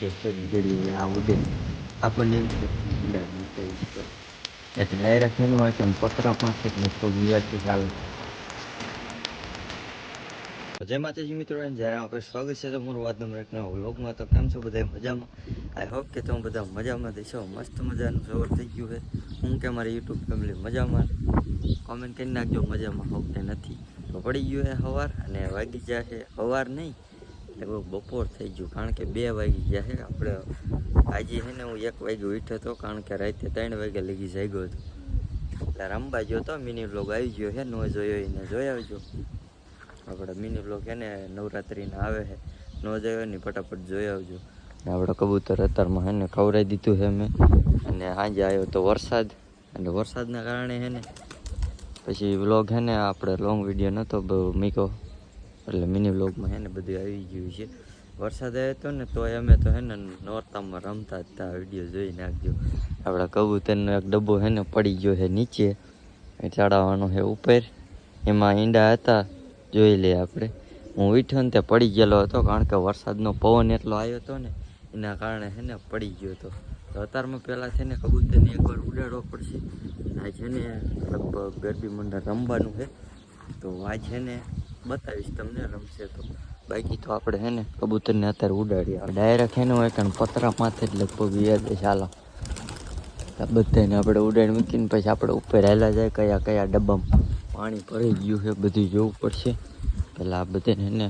ઘડી આવું આપણને એટલે ડાયરેક્ટ એનું હોય કે પત્ર પાસે ચાલુ. જય માતાજી મિત્રો, જ્યારે આપણે સ્વાગત છે તમારું વાત નંબર 1 ના વ્લોગમાં. તો કેમ છો બધા મજામાં? આઈ હોપ કે તમે બધા મજામાં દેશો. મસ્ત મજાનું સવાર થઈ ગયું છે. હું કે મારી યુટ્યુબ ફેમિલી મજામાં? કોમેન્ટ કરી નાખજો મજામાં હોવ કે નથી. તો પડી ગયું છે સવાર અને વાગી ગયા છે સવાર નહીં, એટલે બપોર થઈ ગયું, કારણ કે 2 વાગી ગયા છે. આપણે આજે છે ને હું 1 વાગે ઉઠ્યો હતો, કારણ કે રાતે 3 વાગે લગી જાગ્યો હતો. એટલે રમવા ગયો હતો. મિની વ્લોગ આવી ગયો છે, ન જોયો એને જોઈ આવજો. આપણે મિની બ્લોગ છે ને નવરાત્રિના આવે છે, ન જોયો ને ફટાફટ જોઈ આવજો. આપણે કબૂતર અત્યારમાં છે ને ખવડાવી દીધું છે મેં. અને સાંજે આવ્યો તો વરસાદ, અને વરસાદના કારણે છે ને પછી વ્લોગ છે ને આપણે લોંગ વિડીયો નહોતો મૂક્યો, એટલે મિની વ્લોગમાં છે ને બધું આવી ગયું છે. વરસાદ આવ્યો હતો ને તો અમે તો છે ને નોરતામાં રમતા હતા. વિડીયો જોઈ નાખજો. આપણા કબૂતરનો એક ડબ્બો છે ને પડી ગયો છે નીચે, ચડાવવાનો છે ઉપર. એમાં ઈંડા હતા, જોઈ લઈએ આપણે. હું ઉઠ્યો ને તે પડી ગયેલો હતો, કારણ કે વરસાદનો પવન એટલો આવ્યો હતો ને એના કારણે છે ને પડી ગયો હતો. તો અત્યારમાં પહેલાં છે ને કબૂતરને એકવાર ઉડાડવો પડશે. આ છે ને લગભગ ગરબી મંડળ રમવાનું છે, તો આ છે ને બતાવીશ તમને રમશે તો. બાકી તો આપણે છે ને કબૂતરને અત્યારે ઉડાડીએ. ડાયરેક્ટ છે ને હોય કારણ પતરા માથે જ લગભગ યાદ ચાલો બધાને આપણે ઉડાડી મૂકીને પછી આપણે ઉપર હાલ્યા જાય કયા કયા ડબ્બામાં પાણી ભરાઈ ગયું છે બધું જોવું પડશે. પેલા આ બધાને ને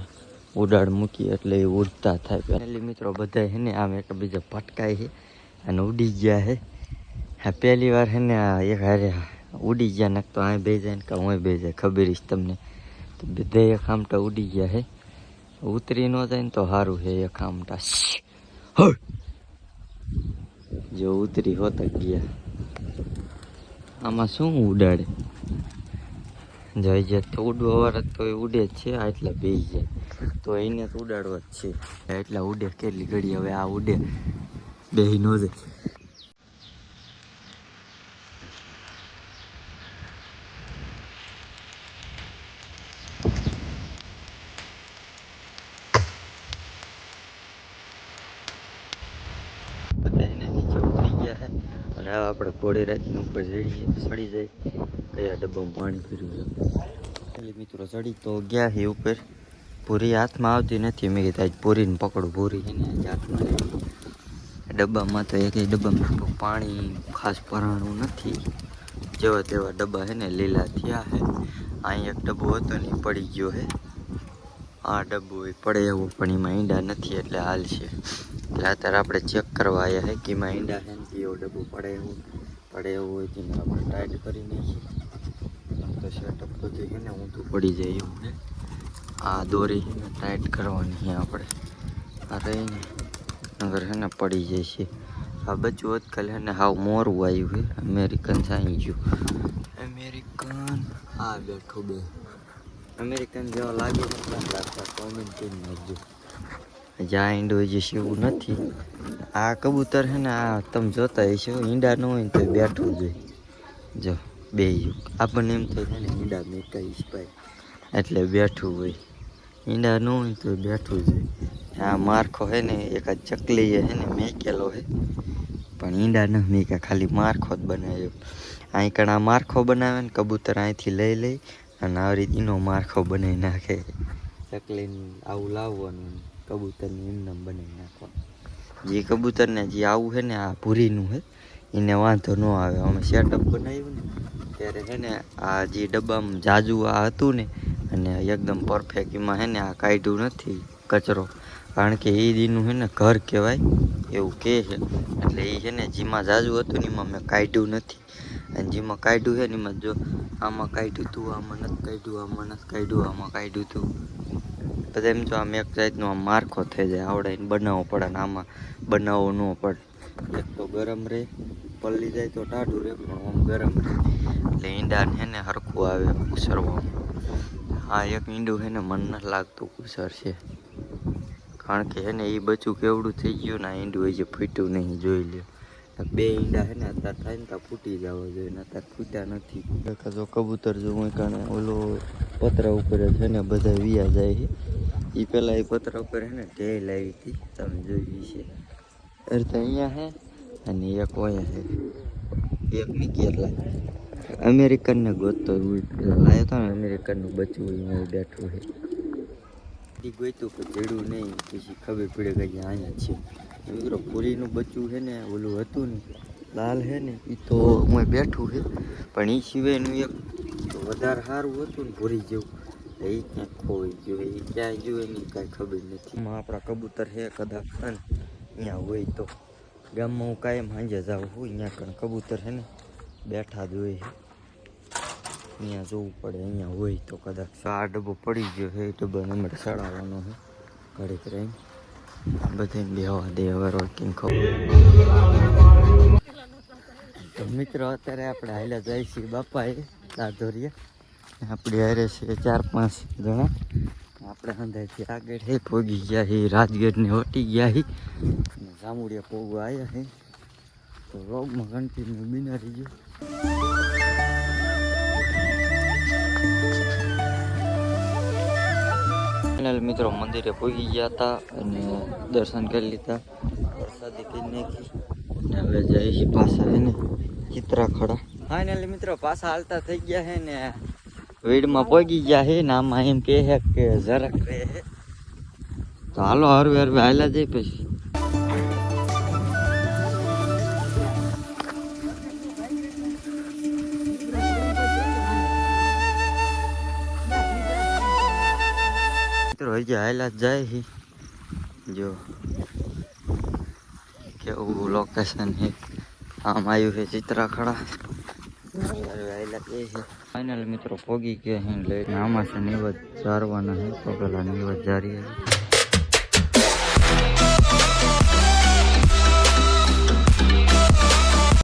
ઉડાડ મૂકી એટલે એ ઉડતા થાય. પહેલી મિત્રો બધા છે ને આમ એકબીજા પટકાય છે અને ઉડી ગયા છે. હા, પહેલી વાર છે ને એક હારે ઉડી ગયા, ને તો આ બે જાય ને કે હું બે જાય ખબર જ તમને. તો બધા એક આમટા ઉડી ગયા છે. ઉતરી ન જાય ને તો સારું છે. એક આમટા જો ઉતરી હોતા ગયા. આમાં શું ઉડાડે જઈ જાય તો ઉડવા વાળા તો એ ઉડે જ છે. એટલા બે જાય તો એને તો ઉડાડવા જ છે. એટલા ઉડે કેટલી ઘડી. હવે આ ઉડે બે ન જાય. બધા એને નીચે ઉતરી ગયા છે અને હવે આપણે ઘોડે રાખીને ઉપર ચડી જાય કયા ડબ્બામાં પાણી પીર્યું છે. એટલે મિત્રો ચડી તો ગયા છે ઉપર. પૂરી હાથમાં આવતી નથી. મેં કીધું આજ પૂરીને પકડું. પૂરી છે ને આજ હાથમાં લેવી. ડબ્બામાં તો એક ડબ્બામાં પાણી ખાસ ભરાણું નથી. જેવા તેવા ડબ્બા છે ને લીલા થયા છે. અહીં એક ડબ્બો હતો ને પડી ગયો છે. આ ડબ્બો પડે એવો પણ એમાં ઈંડા નથી, એટલે હાલ છે. એટલે અત્યારે આપણે ચેક કરવા આવ્યા છે કે એમાં ઈંડા છે ને એવો ડબ્બો પડે એવું હોય તેને આપણે ટાઈટ કરી નાખીએ તો સેટઅપ બધું છે ને ઊંધું પડી જાય એવું છે. આ દોરી છે ને ટાઈટ કરવાની છે આપણે. આ રહીને નગર છે ને પડી જાય છે. આ બચ્ચું આજકાલ છે ને હાવ મોરું આવ્યું છે. અમેરિકન સાઈ ગયું. અમેરિકન આ બેઠો બે અમેરિકન જેવા લાગે લાગતા કોમેન્ટ કરી નાખજો. જ્યાં ઈંડો જે એવું નથી. આ કબૂતર છે ને આ તમે જોતા હશો ઈંડા ન હોય ને તો બેઠું જોઈએ. જો બે આપણને એમ થાય ને ઈંડા મેકાઈશ ભાઈ, એટલે બેઠું હોય. ઈંડા ન હોય તો બેઠું જોઈએ. આ મારખો છે ને એકાદ ચકલી છે ને મેકેલો છે, પણ ઈંડા ન મેકા, ખાલી મારખો જ બનાવ્યો. અહીં કણ આ મારખો બનાવે ને કબૂતર અહીંથી લઈ અને આવી રીતે એનો મારખો બનાવી નાખે. ચકલીને આવું લાવવાનું, કબૂતરને એમને બનાવી નાખવાનું. જે કબૂતરને જે આવું છે ને આ ભૂરીનું છે એને વાંધો ન આવે. અમે સેટઅપ બનાવ્યું ને ત્યારે છે ને આ જે ડબ્બામાં જાજુ આ હતું ને અને એકદમ પરફેક્ટ એમાં છે ને આ કાઢ્યું નથી કચરો, કારણ કે એ દીનું છે ને ઘર કહેવાય એવું કહે છે. એટલે એ છે ને જેમાં જાજુ હતું ને એમાં મેં કાઢ્યું નથી. અને જેમાં કાઢ્યું છે ને એમાં જો આમાં કાઢ્યું હતું, આમાં નથી કાઢ્યું, આમાં નથી કાઢ્યું, આમાં કાઢ્યું હતું. બધા એમ જો આમ એક જાતનો આમ મારખો થઈ જાય, આવડાવીને બનાવવો પડે ને આમાં બનાવવો ન પડે. એક તો ગરમ રહે, પલ્લી જાય તો ટાઢું રહે, પણ આમ ગરમ રહે એટલે ઈંડાને છે ને હરખું આવે કુસરવામાં. હા, એક ઈંડું છે ને મન નથી લાગતું કુસર છે, કારણ કે છે ને એ બચ્ચું કેવડું થઈ ગયું ને આ ઈંડું હજી ફૂટ્યું નહીં. જોઈ લ્યો. બે ઈંડા છે ને અત્યારે થાય ને ત્યાં ફૂટી જવા જોઈએ, ને અત્યારે ફૂટ્યા નથી. જો કબૂતર જોવું કારણ ઓલો પતરા ઉપર છે ને બધા વિયા જાય છે. એ પહેલાં એ પતરા ઉપર છે ને ઢેલ આવી હતી, તમે જોઈ છે. અર્થ અહીંયા હે અને એક ઓયા હે, એક ની કેરલા અમેરિકન ને ગોતતો લાયો તો ને અમેરિકનનું બચ્ચું અહીંયા બેઠું છે. એ ગોઈતું પણ જડ્યું નહીં, પછી ખબર પડે કે અહીંયા છે. મિત્રો પૂરીનું બચ્ચું છે ને ઓલું હતું ને લાલ છે ને એ તો હું બેઠું છે, પણ એ સિવાયનું એક વધારે સારું હતું ને ભૂરી જેવું એ ક્યાંક ખોવાઈ ગયું. એ ક્યાંય જોયું એની કાંઈ ખબર નથી. આપણા કબૂતર છે કદાચ અહીંયા હોય તો ગામમાં હું કાયમ સાંજે જાઉં છું, અહીંયા કણ કબૂતર છે ને બેઠા જ હોય છે. અહીંયા જોવું પડે, અહીંયા હોય તો કદાચ. આ ડબ્બો પડી ગયો છે, એ ડબ્બાને અમારે ચડાવવાનો છે ઘડીક રહીને. બધાને બેહવા દે હવે રોકીને ખબર. તો મિત્રો અત્યારે આપણે હાલ્યા જાય છીએ બાપાએ દાદોરિયા. આપણે હારે છે 4-5 જણા. આપણે અંદાજથી આગળ છે પોગી ગયા છે, રાજગઢને વટી ગયા છે, જામુડિયા પોગવા આવ્યા છે. તો રોગમાં કન્ટિન્યુ બિનારી ગયો. મિત્રો મંદિરે પહોંચી ગયા હતા અને દર્શન કરી લીધા, પ્રસાદી કરી નાખી અને હવે જાય છે પાછા હે ને ચિત્રાખડા. ફાઇનલી મિત્રો પાછા હાલતા થઈ ગયા છે ને વીડમાં પહોંચી ગયા છે ને આમાં એમ કહે છે કે જરાક રહે છે. તો હાલો હરવે હરવે હાલ્યા જાય પછી. હજી હાલ્યા જાય છે, જો કેવું લોકેશન છે. આમ આવ્યું છે ચિત્રાખડા. હાલ્યા જાય છે. ફાઇનલ મિત્રો પોગી ગયા છે લઈને આમાં છે નિવત જારવાના છે, તો પેલા નિવત જારી.